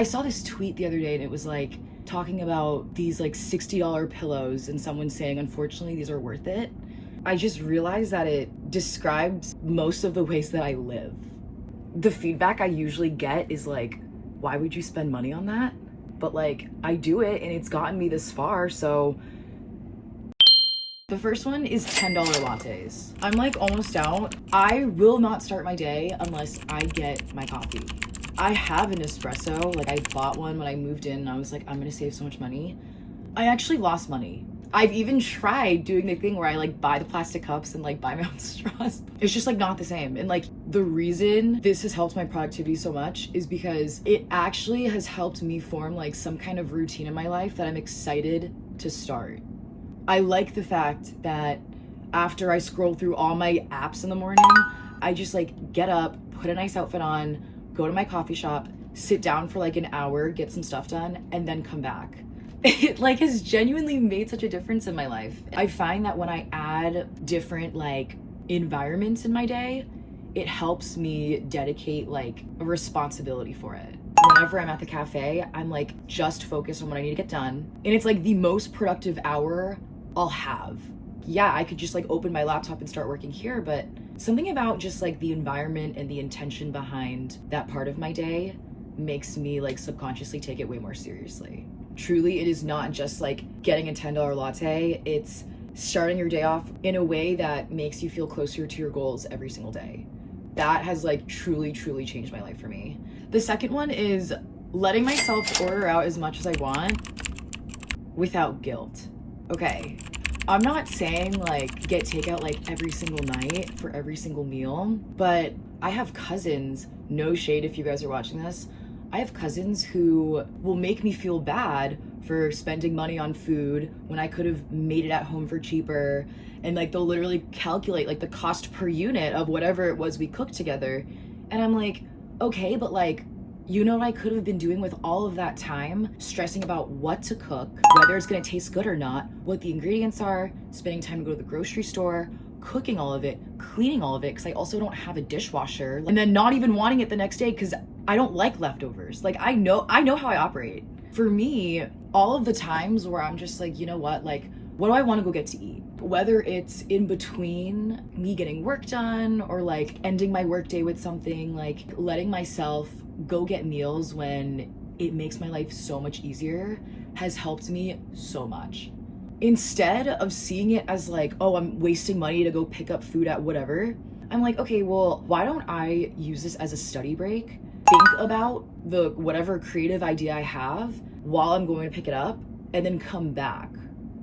I saw this tweet the other day and it was like talking about these like $60 pillows and someone saying, unfortunately, these are worth it. I just realized that it describes most of the ways that I live. The feedback I usually get is like, why would you spend money on that? But like, I do it and it's gotten me this far, so. The first one is $10 lattes. I'm like almost out. I will not start my day unless I get my coffee. I have an espresso, like I bought one when I moved in and I was like, I'm gonna save so much money. I actually lost money. I've even tried doing the thing where I like buy the plastic cups and like buy my own straws. It's just like not the same. And like the reason this has helped my productivity so much is because it actually has helped me form like some kind of routine in my life that I'm excited to start. I like the fact that after I scroll through all my apps in the morning, I just like get up, put a nice outfit on, go to my coffee shop, sit down for like an hour, get some stuff done, and then come back. It like has genuinely made such a difference in my life. I find that when I add different like environments in my day, it helps me dedicate like a responsibility for it. Whenever I'm at the cafe, I'm like just focused on what I need to get done. And it's like the most productive hour I'll have. Yeah, I could just like open my laptop and start working here, but something about just like the environment and the intention behind that part of my day makes me like subconsciously take it way more seriously. Truly, it is not just like getting a $10 latte. It's starting your day off in a way that makes you feel closer to your goals every single day. That has like truly changed my life for me. The second one is letting myself order out as much as I want without guilt. Okay, I'm not saying like get takeout like every single night for every single meal, but I have cousins, no shade if you guys are watching this, I have cousins who will make me feel bad for spending money on food when I could have made it at home for cheaper. And like they'll literally calculate like the cost per unit of whatever it was we cooked together. And I'm like, okay, but like, you know what I could have been doing with all of that time? Stressing about what to cook, whether it's gonna taste good or not, what the ingredients are, spending time to go to the grocery store, cooking all of it, cleaning all of it, because I also don't have a dishwasher, and then not even wanting it the next day because I don't like leftovers. Like I know how I operate. For me, all of the times where I'm just like, you know what do I want to go get to eat? Whether it's in between me getting work done or like ending my workday with something, like letting myself go get meals when it makes my life so much easier has helped me so much. Instead of seeing it as like, oh, I'm wasting money to go pick up food at whatever, I'm like, okay, well, why don't I use this as a study break? Think about the whatever creative idea I have while I'm going to pick it up and then come back.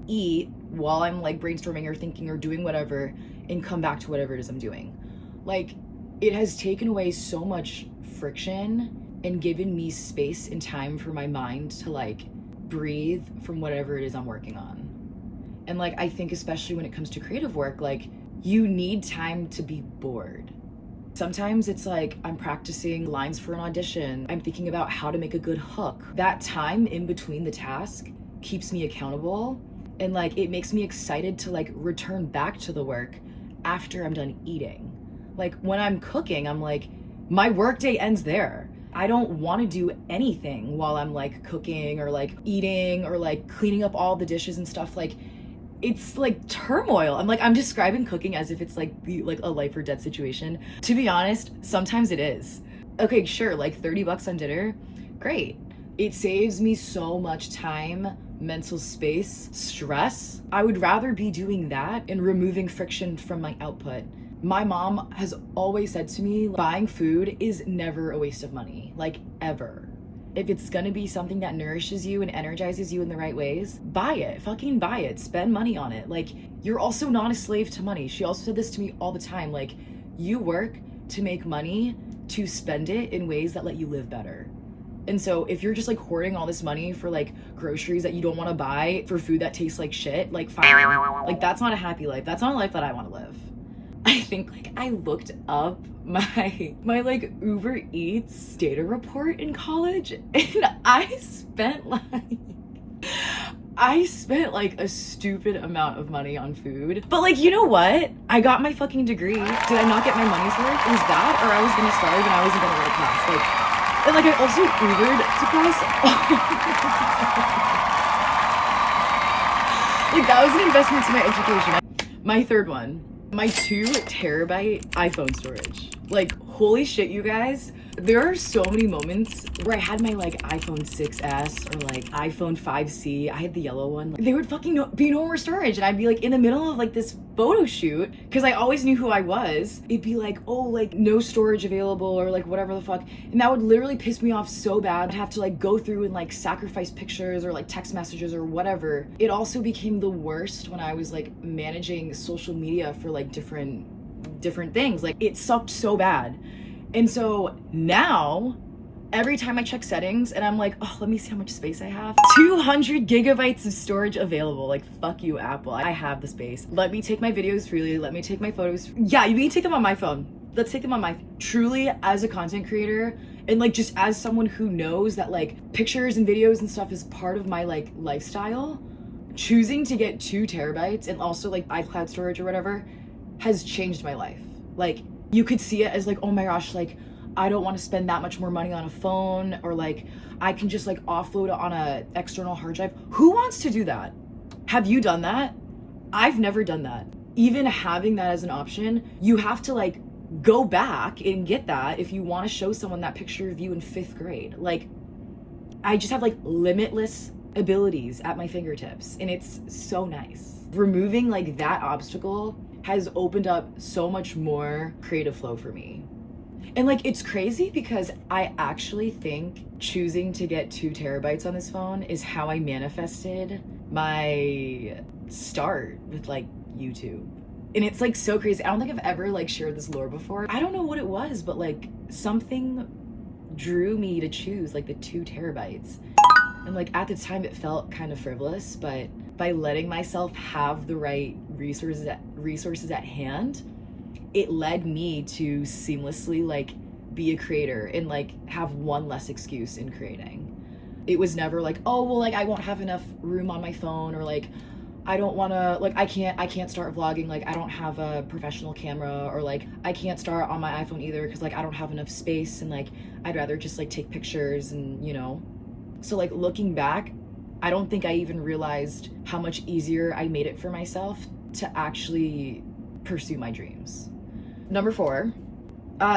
Eat while I'm like brainstorming or thinking or doing whatever and come back to whatever it is I'm doing. Like it has taken away so much friction and given me space and time for my mind to like breathe from whatever it is I'm working on. And like I think especially when it comes to creative work, like you need time to be bored. Sometimes it's like I'm practicing lines for an audition. I'm thinking about how to make a good hook. That time in between the task keeps me accountable and like it makes me excited to like return back to the work after I'm done eating. Like when I'm cooking, I'm like, my workday ends there. I don't want to do anything while I'm like cooking or like eating or like cleaning up all the dishes and stuff. Like it's like turmoil. I'm describing cooking as if it's like like a life or death situation. To be honest, sometimes it is. Okay, sure, like $30 on dinner, great. It saves me so much time, mental space, stress. I would rather be doing that and removing friction from my output. My mom has always said to me, buying food is never a waste of money, like ever. If it's gonna be something that nourishes you and energizes you in the right ways, buy it, fucking buy it, spend money on it. Like you're also not a slave to money. She also said this to me all the time, like you work to make money to spend it in ways that let you live better. And so if you're just like hoarding all this money for like groceries that you don't want to buy for food that tastes like shit, like fine, like that's not a happy life. That's not a life that I want to live. I think like I looked up my like Uber Eats data report in college and I spent like a stupid amount of money on food. But like, you know what? I got my fucking degree. Did I not get my money's worth? It was that or I was gonna starve and I wasn't gonna go to class. And like I also Ubered to class. Like that was an investment to my education. My third one, my 2 terabyte iPhone storage. Like holy shit, you guys. There are so many moments where I had my like iPhone 6S or like iPhone 5C. I had the yellow one. They would fucking be no more storage, and I'd be like in the middle of like this photo shoot because I always knew who I was. It'd be like, oh, like no storage available or like whatever the fuck, and that would literally piss me off so bad. I'd have to like go through and like sacrifice pictures or like text messages or whatever. It also became the worst when I was like managing social media for like different things. Like it sucked so bad. And so now, every time I check settings and I'm like, oh, let me see how much space I have. 200 gigabytes of storage available. Like, fuck you, Apple. I have the space. Let me take my videos freely. Let me take my photos. Yeah, you can take them on my phone. Let's take them on my, truly as a content creator and like just as someone who knows that like pictures and videos and stuff is part of my like lifestyle, choosing to get 2 terabytes and also like iCloud storage or whatever has changed my life. Like, you could see it as like, oh my gosh, like I don't want to spend that much more money on a phone, or like I can just like offload it on a external hard drive. Who wants to do that? Have you done that? I've never done that. Even having that as an option, you have to like go back and get that if you want to show someone that picture of you in 5th grade. Like I just have like limitless abilities at my fingertips, and it's so nice. Removing like that obstacle has opened up so much more creative flow for me. And like it's crazy because I actually think choosing to get 2 terabytes on this phone is how I manifested my start with like YouTube. And it's like so crazy. I don't think I've ever like shared this lore before. I don't know what it was, but like something drew me to choose like the 2 terabytes. And like at the time it felt kind of frivolous, but by letting myself have the right resources at hand, it led me to seamlessly like be a creator and like have one less excuse in creating. It was never like, oh well, like I won't have enough room on my phone, or like I don't want to, like I can't start vlogging, like I don't have a professional camera, or like I can't start on my iPhone either because like I don't have enough space, and like I'd rather just like take pictures, and you know. So like looking back, I don't think I even realized how much easier I made it for myself to actually pursue my dreams. Number 4,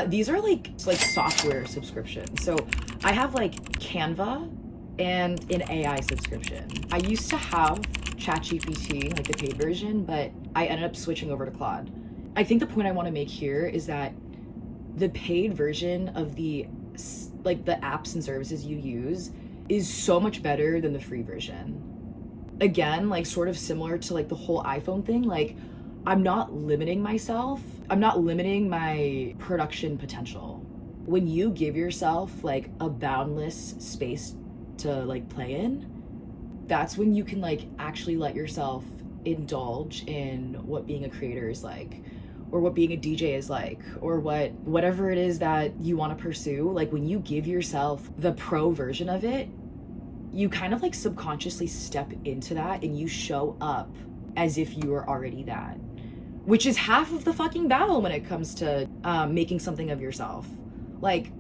these are like software subscriptions. So I have like Canva and an AI subscription. I used to have ChatGPT, like the paid version, but I ended up switching over to Claude. I think the point I want to make here is that the paid version of the apps and services you use is so much better than the free version. Again, like sort of similar to like the whole iPhone thing, like I'm not limiting myself. I'm not limiting my production potential. When you give yourself like a boundless space to like play in, that's when you can like actually let yourself indulge in what being a creator is like, or what being a DJ is like, or whatever it is that you want to pursue. Like when you give yourself the pro version of it, you kind of like subconsciously step into that and you show up as if you were already that, which is half of the fucking battle when it comes to making something of yourself. Like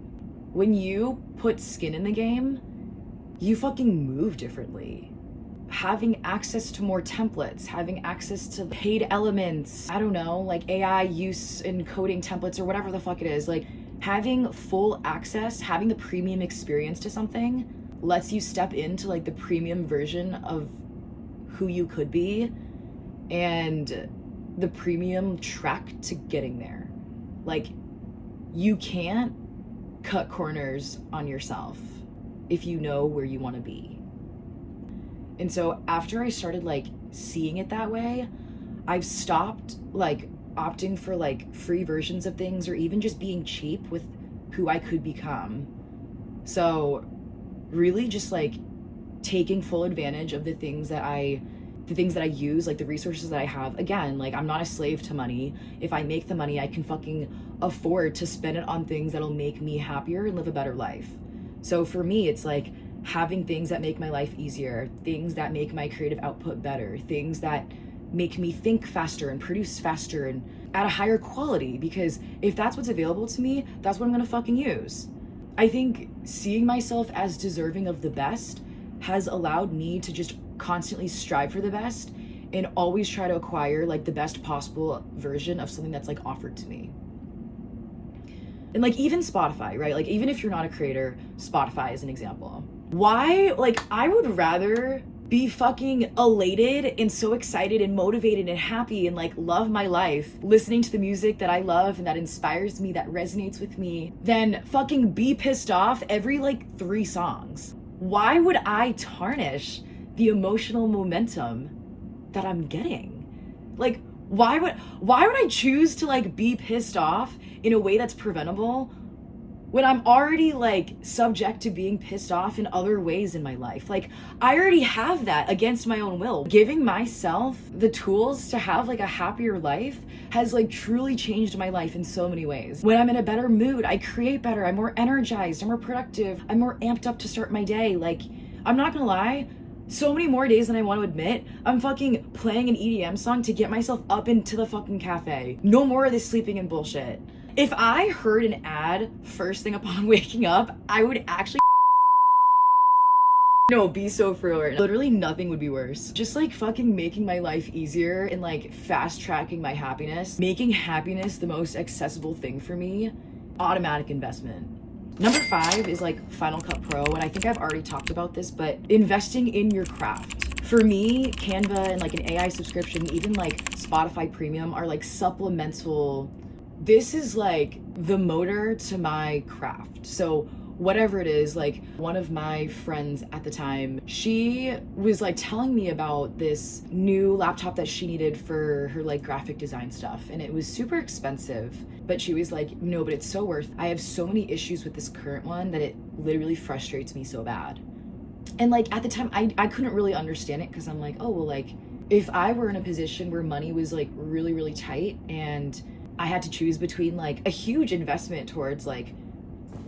when you put skin in the game, you fucking move differently. Having access to more templates, having access to paid elements, I don't know, like AI use in coding templates or whatever the fuck it is, like having full access, having the premium experience to something lets you step into like the premium version of who you could be and the premium track to getting there. Like you can't cut corners on yourself if you know where you want to be. And so after I started like seeing it that way, I've stopped like opting for like free versions of things or even just being cheap with who I could become. So really just like taking full advantage of the things that I use, like the resources that I have. Again, like I'm not a slave to money. If I make the money, I can fucking afford to spend it on things that'll make me happier and live a better life. So for me, it's like having things that make my life easier, things that make my creative output better, things that make me think faster and produce faster and at a higher quality, because if that's what's available to me, that's what I'm gonna fucking use. I think seeing myself as deserving of the best has allowed me to just constantly strive for the best and always try to acquire like the best possible version of something that's like offered to me. And like even Spotify, right? Like even if you're not a creator, Spotify is an example. Why? Like I would rather be fucking elated and so excited and motivated and happy and like love my life listening to the music that I love and that inspires me, that resonates with me, than fucking be pissed off every like 3 songs. Why would I tarnish the emotional momentum that I'm getting? Like why would I choose to like be pissed off in a way that's preventable when I'm already like subject to being pissed off in other ways in my life? Like I already have that against my own will. Giving myself the tools to have like a happier life has like truly changed my life in so many ways. When I'm in a better mood, I create better, I'm more energized, I'm more productive, I'm more amped up to start my day. Like I'm not gonna lie, so many more days than I want to admit, I'm fucking playing an EDM song to get myself up into the fucking cafe. No more of this sleeping and bullshit. If I heard an ad first thing upon waking up, I would actually be so for real right now. Literally nothing would be worse. Just like fucking making my life easier and like fast tracking my happiness, making happiness the most accessible thing for me, automatic investment. Number 5 is like Final Cut Pro, and I think I've already talked about this, but investing in your craft. For me, Canva and like an AI subscription, even like Spotify Premium are like supplemental. This is like the motor to my craft. So whatever it is, like one of my friends at the time, she was like telling me about this new laptop that she needed for her like graphic design stuff, and it was super expensive, but she was like, no, but it's so worth it. I have so many issues with this current one that it literally frustrates me so bad. And like at the time I couldn't really understand it because I'm like, oh well, like if I were in a position where money was like really really tight and I had to choose between like a huge investment towards like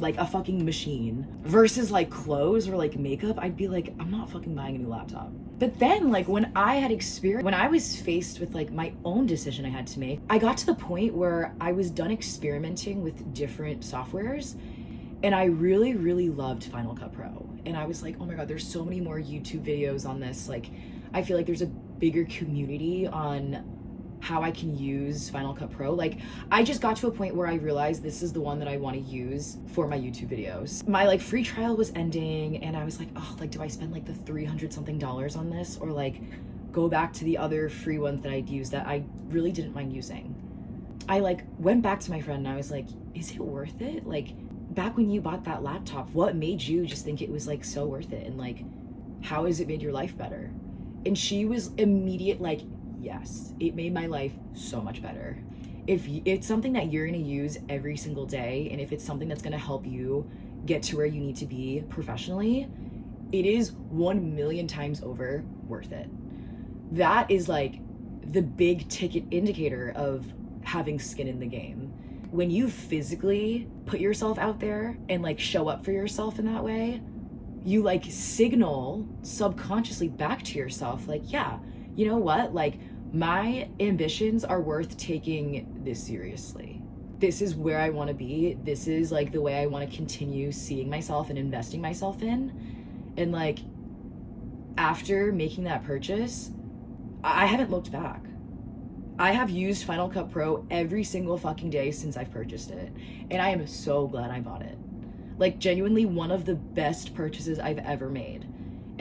a fucking machine versus like clothes or like makeup, I'd be like, I'm not fucking buying a new laptop. But then like when I was faced with like my own decision I had to make, I got to the point where I was done experimenting with different softwares and I really really loved Final Cut Pro. And I was like, oh my god, there's so many more YouTube videos on this. Like I feel like there's a bigger community on how I can use Final Cut Pro. Like I just got to a point where I realized this is the one that I want to use for my YouTube videos. My like free trial was ending and I was like, oh, like do I spend like the $300 something on this or like go back to the other free ones that I'd use that I really didn't mind using? I like went back to my friend and I was like, is it worth it? Like back when you bought that laptop, what made you just think it was like so worth it? And like, how has it made your life better? And she was immediate like, yes, it made my life so much better. If it's something that you're going to use every single day, and if it's something that's going to help you get to where you need to be professionally, it is 1 million times over worth it. That is like the big ticket indicator of having skin in the game. When you physically put yourself out there and like show up for yourself in that way, you like signal subconsciously back to yourself like, yeah, you know what? Like my ambitions are worth taking this seriously. This is where I want to be. This is like the way I want to continue seeing myself and investing myself in. And like after making that purchase, I haven't looked back. I have used Final Cut Pro every single fucking day since I've purchased it. And I am so glad I bought it. Like genuinely one of the best purchases I've ever made.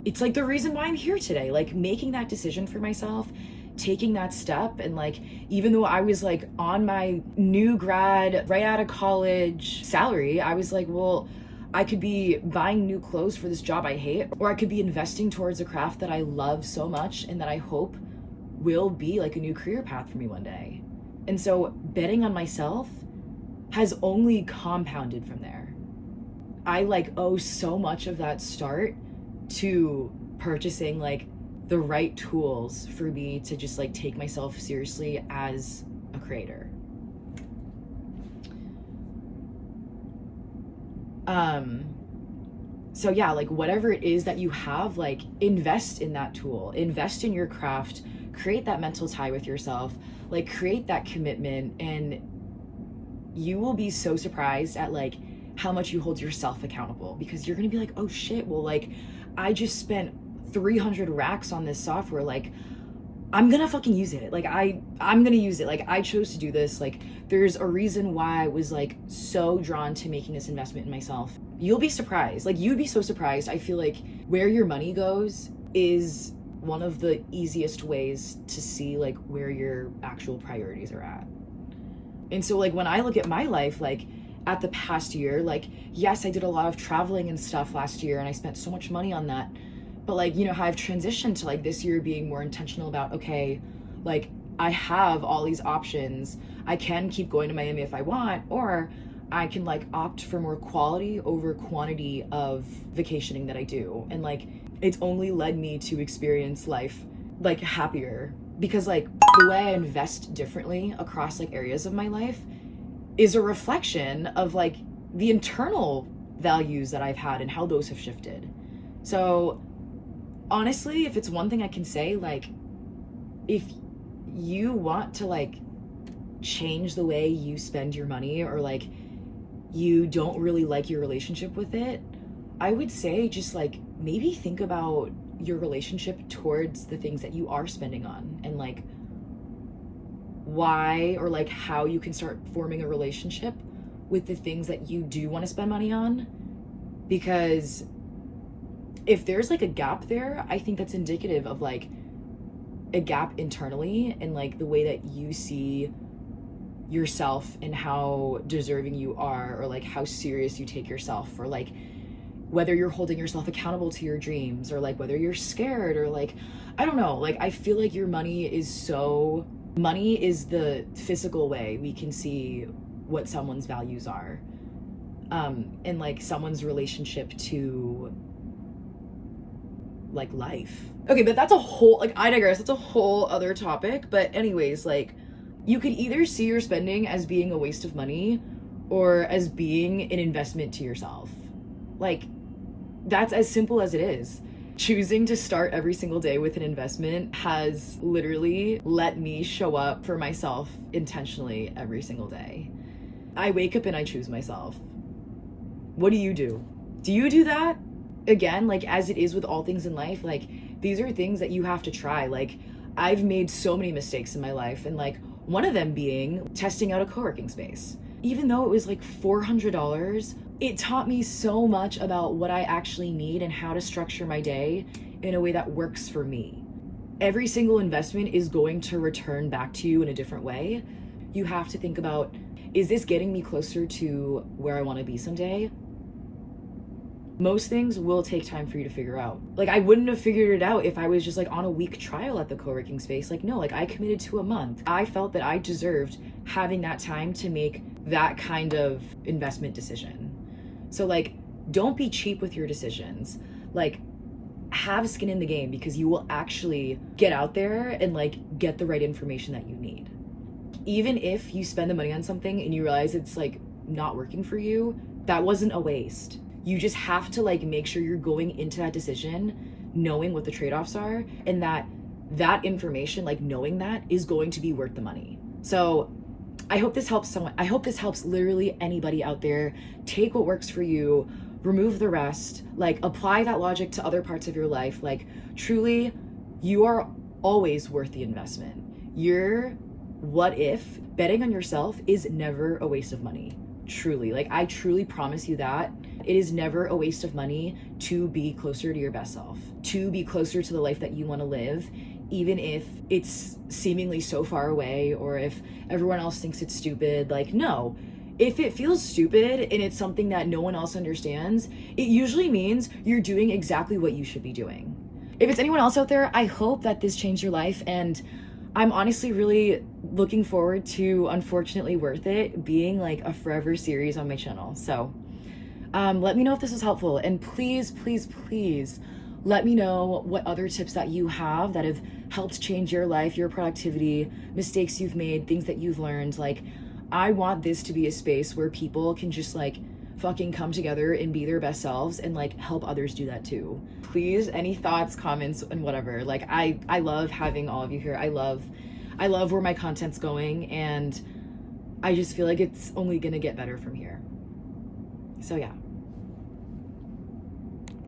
It's like the reason why I'm here today, like making that decision for myself, taking that step. And like, even though I was like on my new grad, right out of college salary, I was like, well, I could be buying new clothes for this job I hate, or I could be investing towards a craft that I love so much and that I hope will be like a new career path for me one day. And so betting on myself has only compounded from there. I like owe so much of that start to purchasing like the right tools for me to just like take myself seriously as a creator. So yeah, like whatever it is that you have, like invest in that tool, invest in your craft, create that mental tie with yourself, like create that commitment, and you will be so surprised at like how much you hold yourself accountable, because you're gonna be like, oh shit, well, like, I just spent 300 racks on this software. Like, I'm gonna fucking use it. Like, I'm gonna use it. Like, I chose to do this. Like, there's a reason why I was like so drawn to making this investment in myself. You'll be surprised. Like, you'd be so surprised. I feel like where your money goes is one of the easiest ways to see like where your actual priorities are at. And so like when I look at my life, like at the past year, like, yes, I did a lot of traveling and stuff last year and I spent so much money on that. But like, you know, how I've transitioned to like this year being more intentional about, okay, like I have all these options. I can keep going to Miami if I want, or I can like opt for more quality over quantity of vacationing that I do. And like, it's only led me to experience life like happier, because like the way I invest differently across like areas of my life is a reflection of like the internal values that I've had and how those have shifted. So honestly, if it's one thing I can say, like, if you want to like change the way you spend your money, or like you don't really like your relationship with it, I would say just like maybe think about your relationship towards the things that you are spending on, and like why or like how you can start forming a relationship with the things that you do want to spend money on. Because if there's like a gap there, I think that's indicative of like a gap internally and like the way that you see yourself and how deserving you are, or like how serious you take yourself, or like whether you're holding yourself accountable to your dreams, or like whether you're scared, or like, I don't know, like I feel like your money is the physical way we can see what someone's values are, and like someone's relationship to like life. Okay, but that's a whole, like, I digress, that's a whole other topic. But anyways, like, you could either see your spending as being a waste of money or as being an investment to yourself. Like, that's as simple as it is. Choosing to start every single day with an investment has literally let me show up for myself intentionally every single day. I wake up and I choose myself. What do you do? Do you do that? Again, like as it is with all things in life, like these are things that you have to try. Like I've made so many mistakes in my life, and like one of them being testing out a co-working space. Even though it was like $400, it taught me so much about what I actually need and how to structure my day in a way that works for me. Every single investment is going to return back to you in a different way. You have to think about, is this getting me closer to where I want to be someday? Most things will take time for you to figure out. Like I wouldn't have figured it out if I was just like on a week trial at the co-working space. Like no, like I committed to a month. I felt that I deserved having that time to make that kind of investment decision. So like, don't be cheap with your decisions. Like have skin in the game, because you will actually get out there and like get the right information that you need. Even if you spend the money on something and you realize it's like not working for you, that wasn't a waste. You just have to like make sure you're going into that decision knowing what the trade-offs are, and that information, like knowing that, is going to be worth the money. So I hope this helps someone. I hope this helps literally anybody out there. Take what works for you, remove the rest, like apply that logic to other parts of your life. Like truly, you are always worth the investment. Your what if betting on yourself is never a waste of money. Truly, like I truly promise you that. It is never a waste of money to be closer to your best self, to be closer to the life that you want to live, even if it's seemingly so far away, or if everyone else thinks it's stupid. Like, no, if it feels stupid and it's something that no one else understands, it usually means you're doing exactly what you should be doing. If it's anyone else out there, I hope that this changed your life, and I'm honestly really looking forward to Unfortunately Worth It being like a forever series on my channel. So let me know if this was helpful, and please, please, please let me know what other tips that you have that have helped change your life, your productivity, mistakes you've made, things that you've learned. Like, I want this to be a space where people can just like fucking come together and be their best selves and like help others do that too. Please, any thoughts, comments, and whatever. Like I love having all of you here. I love where my content's going, and I just feel like it's only gonna get better from here. So yeah,